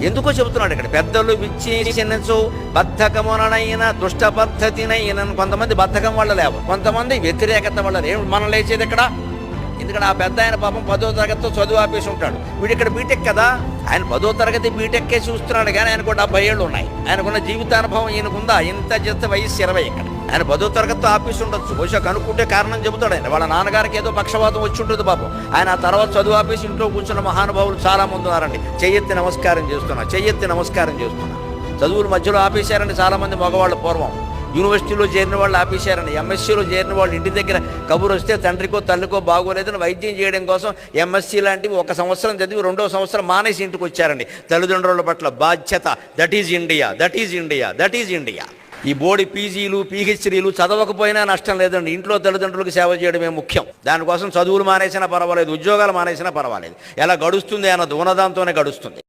ఎందుకో చెబుతున్నాడు ఇక్కడ. పెద్దలు విచ్చేసినచో బద్ధకమునైన దుష్ట పద్ధతినైన. కొంతమంది బద్ధకం వల్ల లేవు, కొంతమంది వ్యతిరేకత వల్ల లేవు. మనం లేచేది ఇక్కడ ఎందుకంటే ఆ పెద్ద ఆయన పాపం 10వ తరగతితో చదువు ఆపేసి ఉంటాడు. వీడు ఇక్కడ బీటెక్ కదా, ఆయన 10వ తరగతి బీటెక్కే చూస్తున్నాడు, కానీ ఆయనకు 70 ఏళ్ళు ఉన్నాయి. ఆయనకున్న జీవితానుభవం ఈయనకుందా? ఇంత చేస్తే వయసు 20. ఇక్కడ ఆయన 10వ తరగతితో ఆపేసి ఉండొచ్చు. బహుశా కనుక్కుంటే కారణం చెబుతాడు. ఆయన వాళ్ళ నాన్నగారికి ఏదో పక్షవాతం వచ్చి ఉంటుంది పాపం. ఆయన ఆ తర్వాత చదువు ఆపేసి ఇంట్లో కూర్చున్న మహానుభావులు చాలా మంది ఉన్నారండి. చెయ్యెత్తి నమస్కారం చేస్తున్నా, చెయ్యెత్తి నమస్కారం చేస్తున్నా. చదువులు మధ్యలో ఆపేశారండి చాలామంది మగవాళ్ళు. పూర్వం యూనివర్సిటీలో చేరిన వాళ్ళు ఆపేశారండి. ఎంఎస్సీలో చేరిన వాళ్ళు ఇంటి దగ్గర కబురు వస్తే తండ్రికో తల్లికో బాగోలేదని వైద్యం చేయడం కోసం ఎంఎస్సీ లాంటివి 1 సంవత్సరం చదివి 2వ సంవత్సరం మానేసి ఇంటికి వచ్చారండి. తల్లిదండ్రుల పట్ల బాధ్యత. That is India, that is India, that is India. ఈ బోర్డు పీజీలు పీహెచ్డీలు చదవకపోయినా నష్టం లేదండి. ఇంట్లో తల్లిదండ్రులకు సేవ చేయడమే ముఖ్యం. దానికోసం చదువులు మానేసినా పర్వాలేదు, ఉద్యోగాలు మానేసినా పర్వాలేదు. ఎలా గడుస్తుంది అన్నది ఉన్నదాంతోనే గడుస్తుంది.